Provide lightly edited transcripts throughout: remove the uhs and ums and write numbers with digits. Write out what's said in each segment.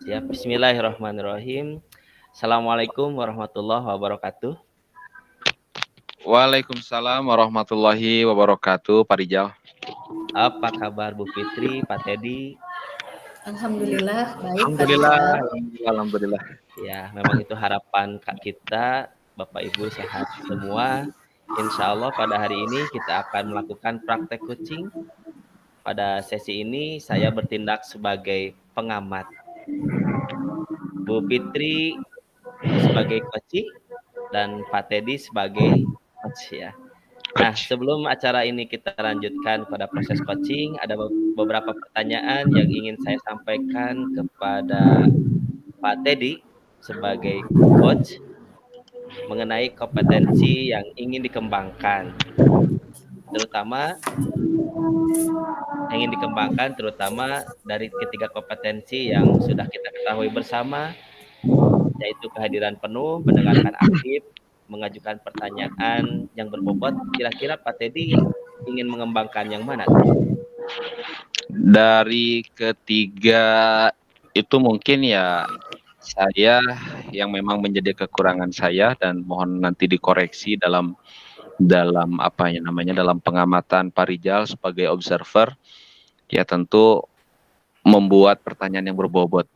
Siap. Bismillahirrahmanirrahim. Assalamualaikum warahmatullahi wabarakatuh. Waalaikumsalam warahmatullahi wabarakatuh, Pak Rijal. Apa kabar Bu Fitri, Pak Teddy? Alhamdulillah baik Pak Alhamdulillah, Rijal. alhamdulillah. Ya, memang itu harapan kita, Bapak Ibu sehat semua. Insya Allah pada hari ini kita akan melakukan praktek coaching. Pada sesi ini saya bertindak sebagai pengamat. Bu Fitri sebagai coach dan Pak Teddy sebagai coach ya. Nah, sebelum acara ini kita lanjutkan pada proses coaching, ada beberapa pertanyaan yang ingin saya sampaikan kepada Pak Teddy sebagai coach mengenai kompetensi yang ingin dikembangkan. Terutama dari ketiga kompetensi yang sudah kita ketahui bersama, yaitu kehadiran penuh, mendengarkan aktif, mengajukan pertanyaan yang berbobot. Kira-kira Pak Teddy ingin mengembangkan yang mana? Dari ketiga itu mungkin ya saya yang memang menjadi kekurangan saya dan mohon nanti dikoreksi dalam dalam pengamatan Pak Rijal sebagai observer, ya tentu membuat pertanyaan yang berbobot.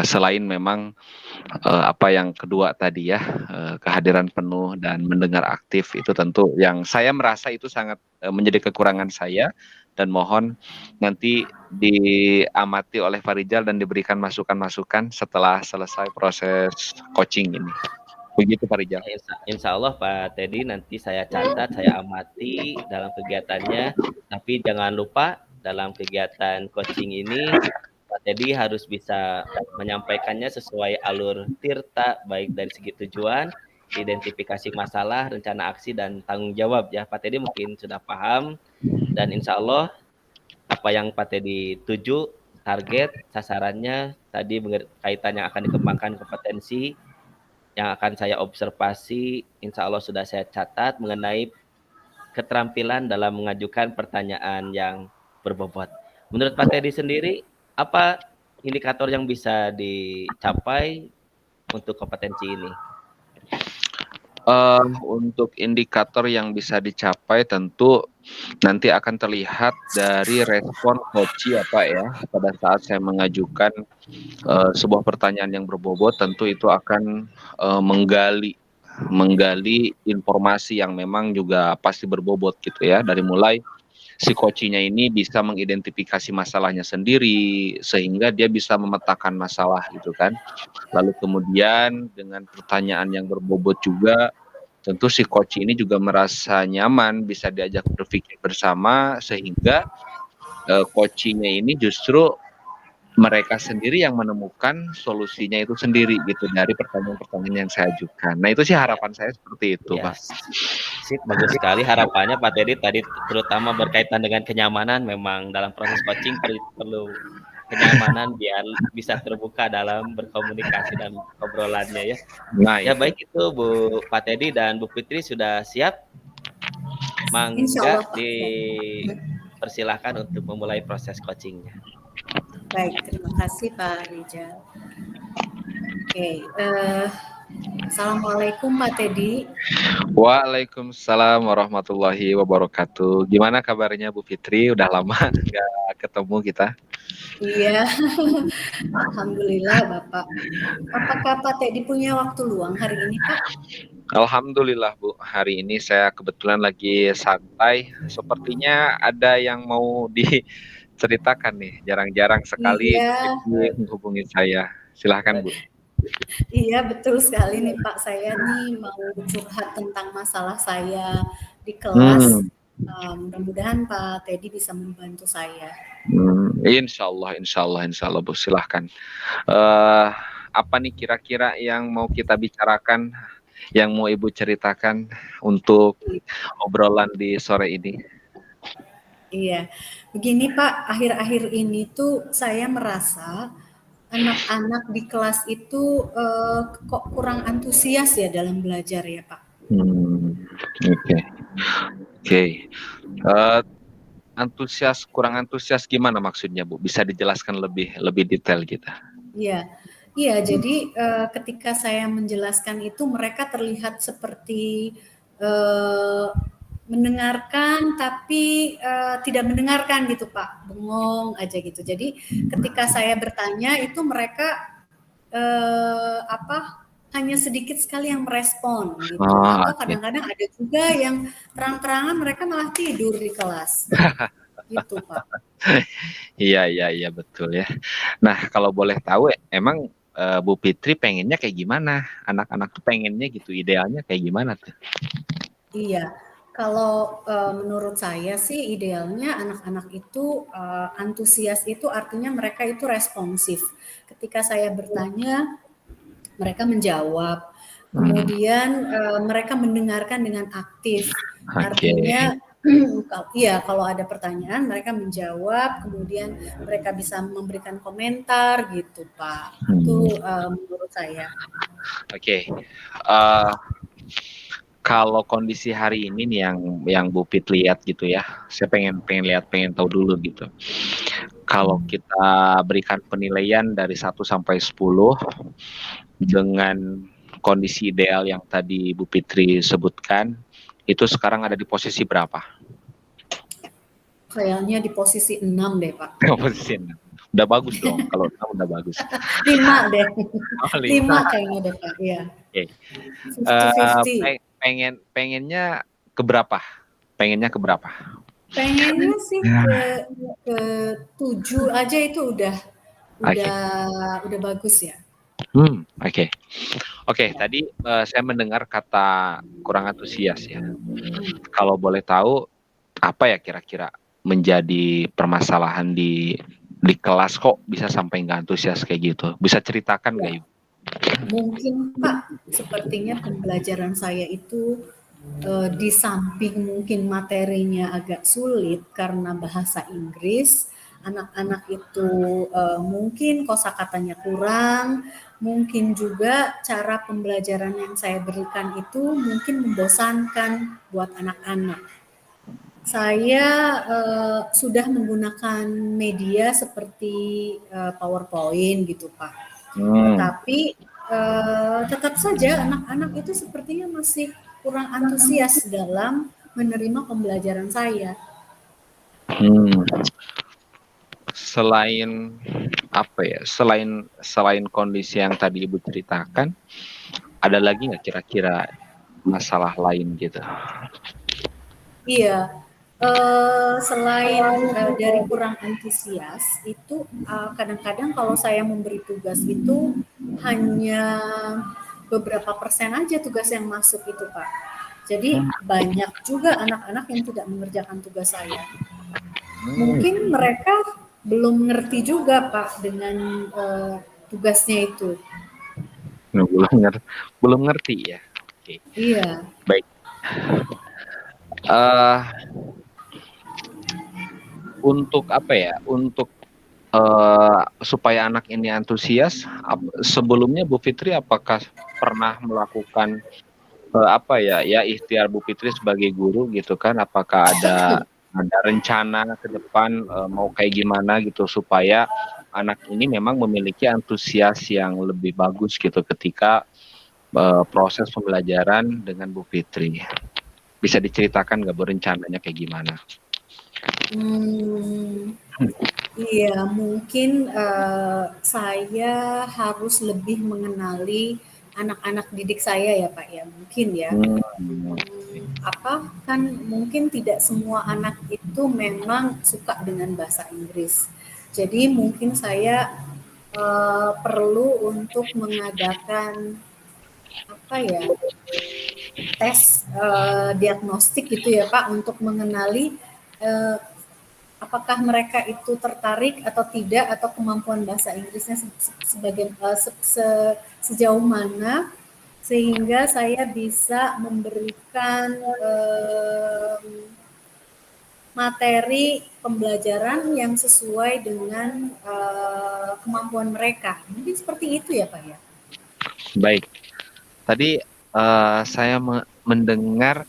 Selain memang apa yang kedua tadi ya, kehadiran penuh dan mendengar aktif, itu tentu yang saya merasa itu sangat menjadi kekurangan saya, dan mohon nanti diamati oleh Pak Rijal dan diberikan masukan-masukan setelah selesai proses coaching ini. Begitu Pak Rijal. Insya Allah Pak Teddy, nanti saya catat, saya amati dalam kegiatannya. Tapi jangan lupa dalam kegiatan coaching ini Pak Teddy harus bisa menyampaikannya sesuai alur tirta, baik dari segi tujuan, identifikasi masalah, rencana aksi, dan tanggung jawab ya. Pak Teddy mungkin sudah paham, dan insya Allah apa yang Pak Teddy tuju, target, sasarannya tadi kaitan yang akan dikembangkan kompetensi yang akan saya observasi, insya Allah sudah saya catat mengenai keterampilan dalam mengajukan pertanyaan yang berbobot. Menurut Pak Teddy sendiri, apa indikator yang bisa dicapai untuk kompetensi ini? Untuk indikator yang bisa dicapai tentu nanti akan terlihat dari respon coach ya Pak ya. Pada saat saya mengajukan sebuah pertanyaan yang berbobot, tentu itu akan menggali informasi yang memang juga pasti berbobot gitu ya. Dari mulai si coachnya ini bisa mengidentifikasi masalahnya sendiri sehingga dia bisa memetakan masalah gitu kan. Lalu kemudian dengan pertanyaan yang berbobot juga, tentu si coach ini juga merasa nyaman bisa diajak berpikir bersama sehingga coachnya ini justru mereka sendiri yang menemukan solusinya itu sendiri gitu dari pertanyaan-pertanyaan yang saya ajukan. Nah itu sih harapan saya seperti itu, Ya, Pak. sip, bagus sekali harapannya Pak Teddy tadi, terutama berkaitan dengan kenyamanan. Memang dalam proses coaching perlu kenyamanan biar bisa terbuka dalam berkomunikasi dan obrolannya ya. Nah, Ya itu. baik, itu Bu Pak Teddy dan Bu Fitri sudah siap? Mangga dipersilahkan untuk memulai proses coachingnya. Baik, terima kasih Pak Rijal. Oke, Assalamualaikum Pak Teddy. Waalaikumsalam warahmatullahi wabarakatuh. Gimana kabarnya Bu Fitri? Udah lama nggak ketemu kita. Iya, alhamdulillah Bapak. Apakah Pak Teddy punya waktu luang hari ini Pak? Alhamdulillah Bu, hari ini saya kebetulan lagi santai. Sepertinya ada yang mau diceritakan nih. Jarang-jarang sekali menghubungi saya. Silahkan Bu. Iya betul sekali nih Pak, saya nih mau curhat tentang masalah saya di kelas. Mudah-mudahan Pak Teddy bisa membantu saya. Insya Allah Bu, silahkan. Apa nih kira-kira yang mau kita bicarakan, yang mau Ibu ceritakan untuk obrolan di sore ini? Iya, begini Pak, akhir-akhir ini tuh saya merasa anak-anak di kelas itu kok kurang antusias ya dalam belajar ya Pak. Oke. Kurang antusias gimana maksudnya Bu? Bisa dijelaskan lebih detail kita? Iya, iya. Jadi ketika saya menjelaskan itu mereka terlihat seperti mendengarkan tapi tidak mendengarkan gitu Pak, bengong aja gitu. Jadi ketika saya bertanya itu mereka hanya sedikit sekali yang merespon gitu. Atau kadang-kadang ada juga yang terang-terangan mereka malah tidur di kelas. Gitu Pak. Iya betul ya. Nah kalau boleh tahu emang Bu Fitri pengennya kayak gimana? Anak-anak tuh pengennya gitu, idealnya kayak gimana tuh? Iya, kalau menurut saya sih idealnya anak-anak itu antusias itu artinya mereka itu responsif. Ketika saya bertanya, mereka menjawab. Kemudian mereka mendengarkan dengan aktif. Artinya iya, kalau ada pertanyaan mereka menjawab, kemudian mereka bisa memberikan komentar gitu, Pak. Itu menurut saya. Oke. Kalau kondisi hari ini nih yang Bu Fit lihat gitu ya, saya pengen tahu dulu gitu. Kalau kita berikan penilaian dari 1 sampai 10 dengan kondisi ideal yang tadi Bu Fitri sebutkan, itu sekarang ada di posisi berapa? Kayaknya di posisi 6 deh, Pak. Posisi 6. Udah bagus dong, kalau 6 udah bagus. 5 deh. Oh, 5 kayaknya deh, Pak. Iya. Oke. 50-50. Pengennya ke berapa? Pengennya sih ke 7 aja itu udah bagus ya. Oke, tadi saya mendengar kata kurang antusias ya. Kalau boleh tahu apa ya kira-kira menjadi permasalahan di kelas kok bisa sampai nggak antusias kayak gitu? Bisa ceritakan nggak Ibu? Mungkin Pak, sepertinya pembelajaran saya itu di samping mungkin materinya agak sulit karena bahasa Inggris, anak-anak itu mungkin kosakatanya kurang, mungkin juga cara pembelajaran yang saya berikan itu mungkin membosankan buat anak-anak. Saya sudah menggunakan media seperti PowerPoint gitu Pak. Tetapi tetap saja anak-anak itu sepertinya masih kurang antusias dalam menerima pembelajaran saya. Selain apa ya? Selain kondisi yang tadi Ibu ceritakan, ada lagi nggak kira-kira masalah lain gitu? Iya. Selain dari kurang antusias itu kadang-kadang kalau saya memberi tugas itu hanya beberapa persen aja tugas yang masuk itu Pak. Jadi banyak juga anak-anak yang tidak mengerjakan tugas saya. Mungkin mereka belum ngerti juga Pak dengan tugasnya itu. Belum ngerti ya. Oke. Iya. Baik. Untuk apa ya? Untuk supaya anak ini antusias, sebelumnya Bu Fitri apakah pernah melakukan ikhtiar Bu Fitri sebagai guru gitu kan? Apakah ada rencana ke depan mau kayak gimana gitu supaya anak ini memang memiliki antusias yang lebih bagus gitu ketika proses pembelajaran dengan Bu Fitri? Bisa diceritakan nggak berencananya kayak gimana? Iya, mungkin saya harus lebih mengenali anak-anak didik saya ya Pak ya, mungkin ya. Kan mungkin tidak semua anak itu memang suka dengan bahasa Inggris. Jadi mungkin saya perlu untuk mengadakan tes diagnostik gitu ya Pak untuk mengenali apakah mereka itu tertarik atau tidak atau kemampuan bahasa Inggrisnya sejauh mana sehingga saya bisa memberikan materi pembelajaran yang sesuai dengan kemampuan mereka. Mungkin seperti itu ya Pak ya. Baik. Tadi saya mendengar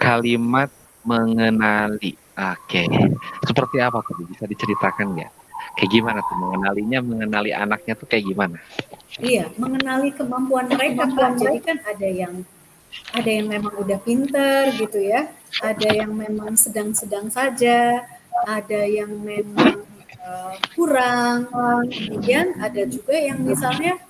kalimat mengenali. Oke. Seperti apa tadi? Bisa diceritakan nggak? Kayak gimana tuh mengenali anaknya tuh kayak gimana? Iya, mengenali kemampuan mereka, Pak. Jadi kan ada yang memang udah pinter gitu ya, ada yang memang sedang-sedang saja, ada yang memang kurang, kemudian ada juga yang misalnya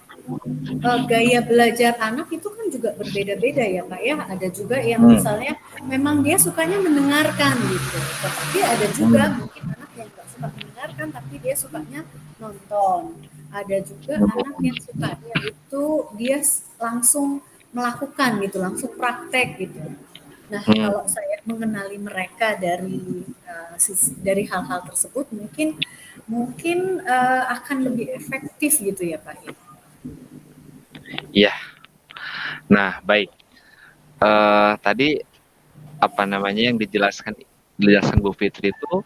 gaya belajar anak itu kan juga berbeda-beda ya Pak ya. Ada juga yang misalnya memang dia sukanya mendengarkan gitu, tetapi ada juga mungkin anak yang nggak suka mendengarkan tapi dia sukanya nonton. Ada juga anak yang sukanya itu dia langsung melakukan gitu, langsung praktek gitu. Nah, kalau saya mengenali mereka dari hal-hal tersebut, mungkin akan lebih efektif gitu ya Pak ya. Iya. Nah, baik. Tadi apa namanya yang dijelaskan Bu Fitri itu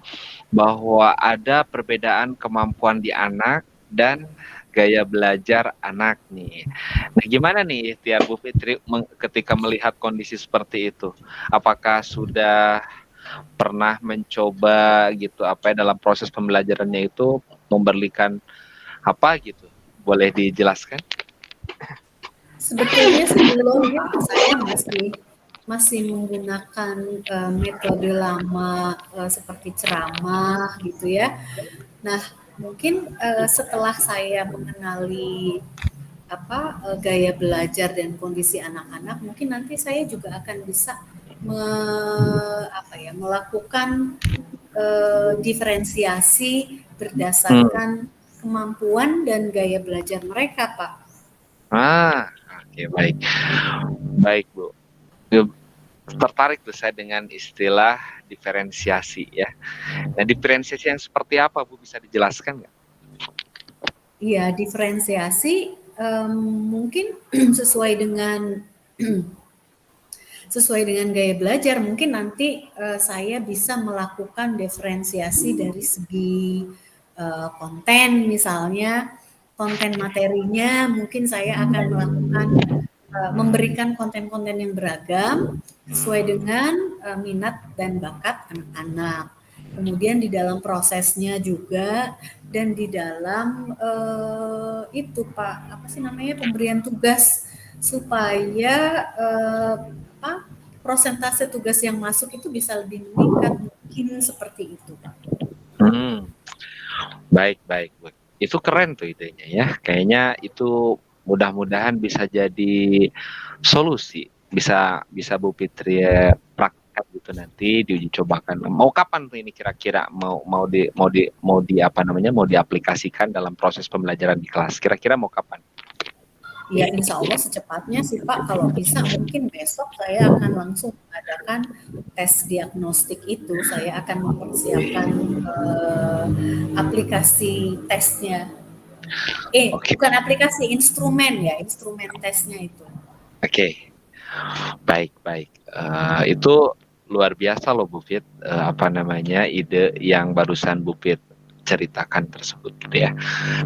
bahwa ada perbedaan kemampuan di anak dan gaya belajar anak nih. Nah, gimana nih ikhtiar Bu Fitri ketika melihat kondisi seperti itu? Apakah sudah pernah mencoba gitu apa ya dalam proses pembelajarannya itu memberikan apa gitu? Boleh dijelaskan? Sebetulnya sih belum, Pak. Saya masih menggunakan metode lama seperti ceramah gitu ya. Nah, mungkin setelah saya mengenali gaya belajar dan kondisi anak-anak, mungkin nanti saya juga akan bisa melakukan diferensiasi berdasarkan kemampuan dan gaya belajar mereka, Pak. Oke, baik. Baik, Bu. Tertarik tuh saya dengan istilah diferensiasi ya. Nah, diferensiasi yang seperti apa, Bu? Bisa dijelaskan nggak? Iya, diferensiasi mungkin sesuai dengan gaya belajar. Mungkin nanti saya bisa melakukan diferensiasi dari segi konten, misalnya konten materinya. Mungkin saya akan melakukan memberikan konten-konten yang beragam sesuai dengan minat dan bakat anak-anak. Kemudian di dalam prosesnya juga dan di dalam pemberian tugas supaya prosentase tugas yang masuk itu bisa lebih meningkat, mungkin seperti itu, Pak. Baik. Itu keren tuh idenya ya. Kayaknya itu mudah-mudahan bisa jadi solusi. Bisa Bu Fitri praktek gitu nanti diuji cobakan. Mau kapan tuh ini kira-kira mau diaplikasikan dalam proses pembelajaran di kelas? Kira-kira mau kapan? Ya, insya Allah secepatnya sih Pak. Kalau bisa mungkin besok saya akan langsung mengadakan tes diagnostik itu. Saya akan mempersiapkan aplikasi tesnya. Bukan aplikasi, instrumen tesnya itu. Oke. Baik. Itu luar biasa loh Bu Fit. Ide yang barusan Bu Fit ceritakan tersebut gitu ya.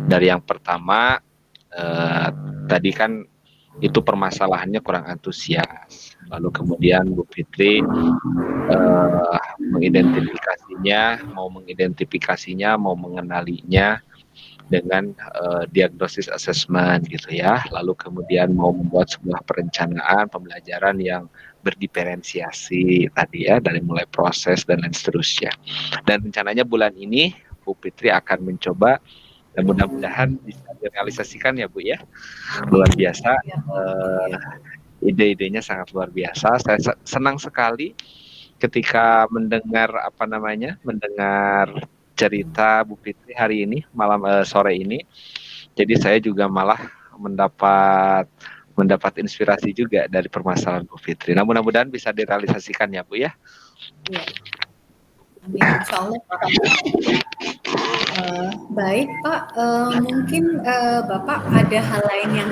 Dari yang pertama tadi kan itu permasalahannya kurang antusias. Lalu kemudian Bu Fitri mengidentifikasinya, mau mengenalinya dengan diagnosis assessment gitu ya. Lalu kemudian mau membuat sebuah perencanaan pembelajaran yang berdiferensiasi tadi ya, dari mulai proses dan lain seterusnya. Dan rencananya bulan ini Bu Fitri akan mencoba dan mudah-mudahan bisa direalisasikan ya Bu ya. Luar biasa, ide-idenya sangat luar biasa. Saya senang sekali ketika mendengar cerita Bu Fitri hari ini sore ini. Jadi saya juga malah mendapat inspirasi juga dari permasalahan Bu Fitri. Nah, mudah-mudahan bisa direalisasikan ya Bu ya. Iya. Amin, insya Allah Pak. Baik Pak, mungkin Bapak ada hal lain yang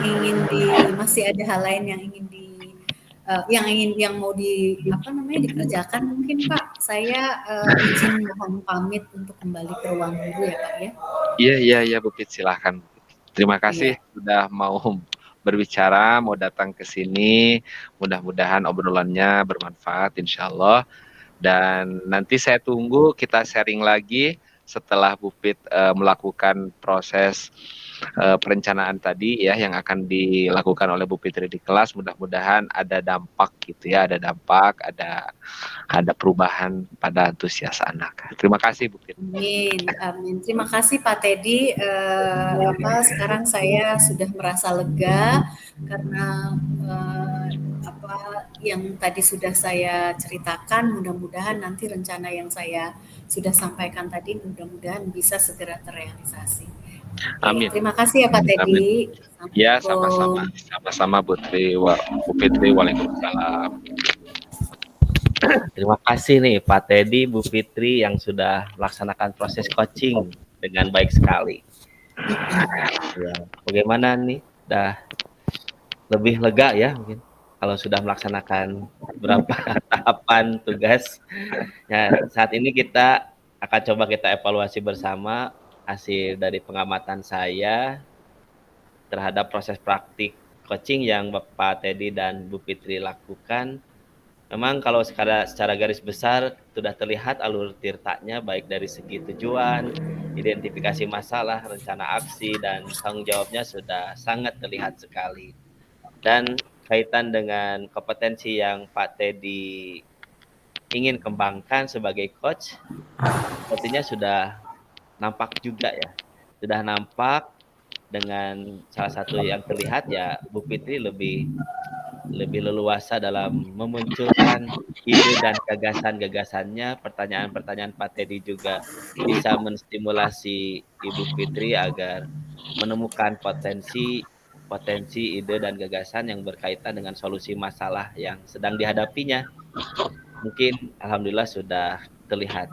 masih ada hal lain yang mau dikerjakan mungkin Pak. Saya izin mohon pamit untuk kembali ke ruang guru ya Pak ya. Iya Bu Fit, silahkan. Terima kasih sudah mau berbicara, mau datang ke sini. Mudah-mudahan obrolannya bermanfaat insya Allah. Dan nanti saya tunggu kita sharing lagi setelah Bu Pit melakukan proses perencanaan tadi ya yang akan dilakukan oleh Bu Fitri di kelas, mudah-mudahan ada dampak gitu ya, ada perubahan pada antusias anak. Terima kasih Bu Fitri. Amin, amin. Terima kasih Pak Teddy. Sekarang saya sudah merasa lega karena apa yang tadi sudah saya ceritakan. Mudah-mudahan nanti rencana yang saya sudah sampaikan tadi mudah-mudahan bisa segera terrealisasi. Amin. Terima kasih ya Pak Teddy. Ya, sama-sama Bu Fitri. Waalaikumsalam. Terima kasih nih Pak Teddy, Bu Fitri yang sudah melaksanakan proses coaching dengan baik sekali. Ya, bagaimana nih? Dah lebih lega ya mungkin kalau sudah melaksanakan beberapa tahapan tugas. Ya, saat ini kita akan coba kita evaluasi bersama hasil dari pengamatan saya terhadap proses praktik coaching yang Bapak Teddy dan Bu Fitri lakukan. Memang kalau secara garis besar sudah terlihat alur tirtanya baik dari segi tujuan, identifikasi masalah, rencana aksi, dan tanggung jawabnya sudah sangat terlihat sekali. Dan kaitan dengan kompetensi yang Pak Teddy ingin kembangkan sebagai coach, sepertinya sudah nampak juga ya. Sudah nampak dengan salah satu yang terlihat ya Bu Fitri lebih leluasa dalam memunculkan ide dan gagasan-gagasannya. Pertanyaan-pertanyaan Pak Teddy juga bisa menstimulasi Ibu Fitri agar menemukan potensi ide dan gagasan yang berkaitan dengan solusi masalah yang sedang dihadapinya. Mungkin alhamdulillah sudah terlihat.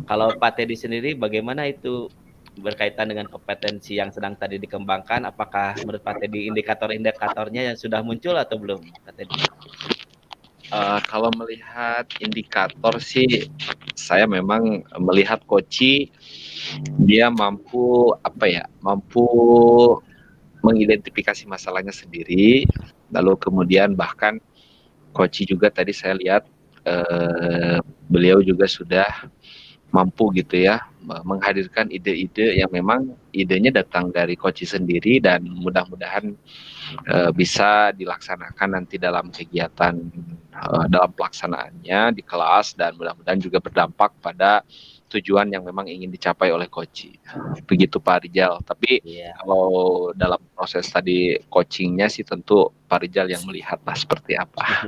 Kalau Pak Teddy sendiri bagaimana itu berkaitan dengan kompetensi yang sedang tadi dikembangkan, apakah menurut Pak Teddy indikator-indikatornya yang sudah muncul atau belum, Pak Teddy? Kalau melihat indikator sih, saya memang melihat Koci dia mampu mengidentifikasi masalahnya sendiri, lalu kemudian bahkan Koci juga tadi saya lihat beliau juga sudah mampu gitu ya menghadirkan ide-ide yang memang idenya datang dari Koci sendiri dan mudah-mudahan bisa dilaksanakan nanti dalam kegiatan dalam pelaksanaannya di kelas dan mudah-mudahan juga berdampak pada tujuan yang memang ingin dicapai oleh Koci. Begitu Pak Rijal. Tapi kalau dalam proses tadi coachingnya sih tentu Pak Rijal yang melihat lah seperti apa.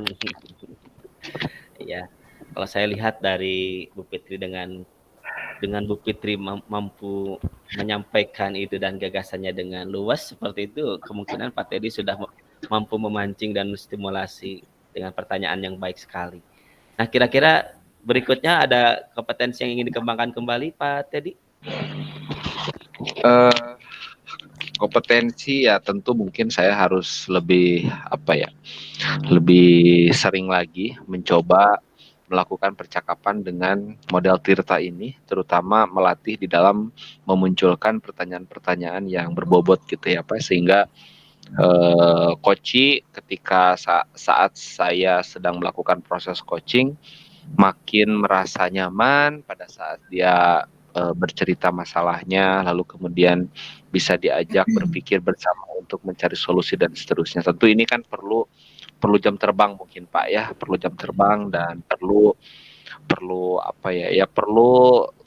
Iya. Kalau saya lihat dari Bu Fitri dengan Bu Fitri mampu menyampaikan ide dan gagasannya dengan luas seperti itu, kemungkinan Pak Teddy sudah mampu memancing dan menstimulasi dengan pertanyaan yang baik sekali. Nah, kira-kira berikutnya ada kompetensi yang ingin dikembangkan kembali, Pak Teddy? Kompetensi ya tentu mungkin saya harus lebih sering lagi mencoba melakukan percakapan dengan model Tirta ini, terutama melatih di dalam memunculkan pertanyaan-pertanyaan yang berbobot gitu ya Pak, sehingga Koci ketika saat saya sedang melakukan proses coaching makin merasa nyaman pada saat dia bercerita masalahnya, lalu kemudian bisa diajak berpikir bersama untuk mencari solusi dan seterusnya. Tentu ini kan perlu jam terbang mungkin Pak ya, perlu jam terbang dan perlu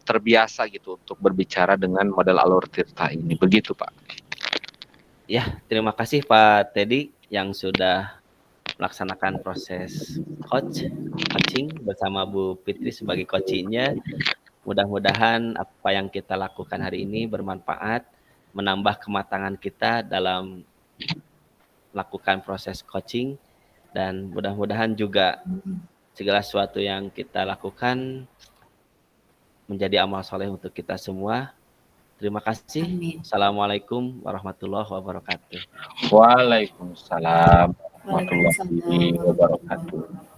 terbiasa gitu untuk berbicara dengan model alur Tirta ini. Begitu Pak. Ya, terima kasih Pak Teddy yang sudah melaksanakan proses coaching bersama Bu Fitri sebagai coachingnya. Mudah-mudahan apa yang kita lakukan hari ini bermanfaat, menambah kematangan kita dalam melakukan proses coaching, dan mudah-mudahan juga segala sesuatu yang kita lakukan menjadi amal soleh untuk kita semua. Terima kasih. Amin. Assalamualaikum warahmatullahi wabarakatuh. Waalaikumsalam warahmatullahi wabarakatuh.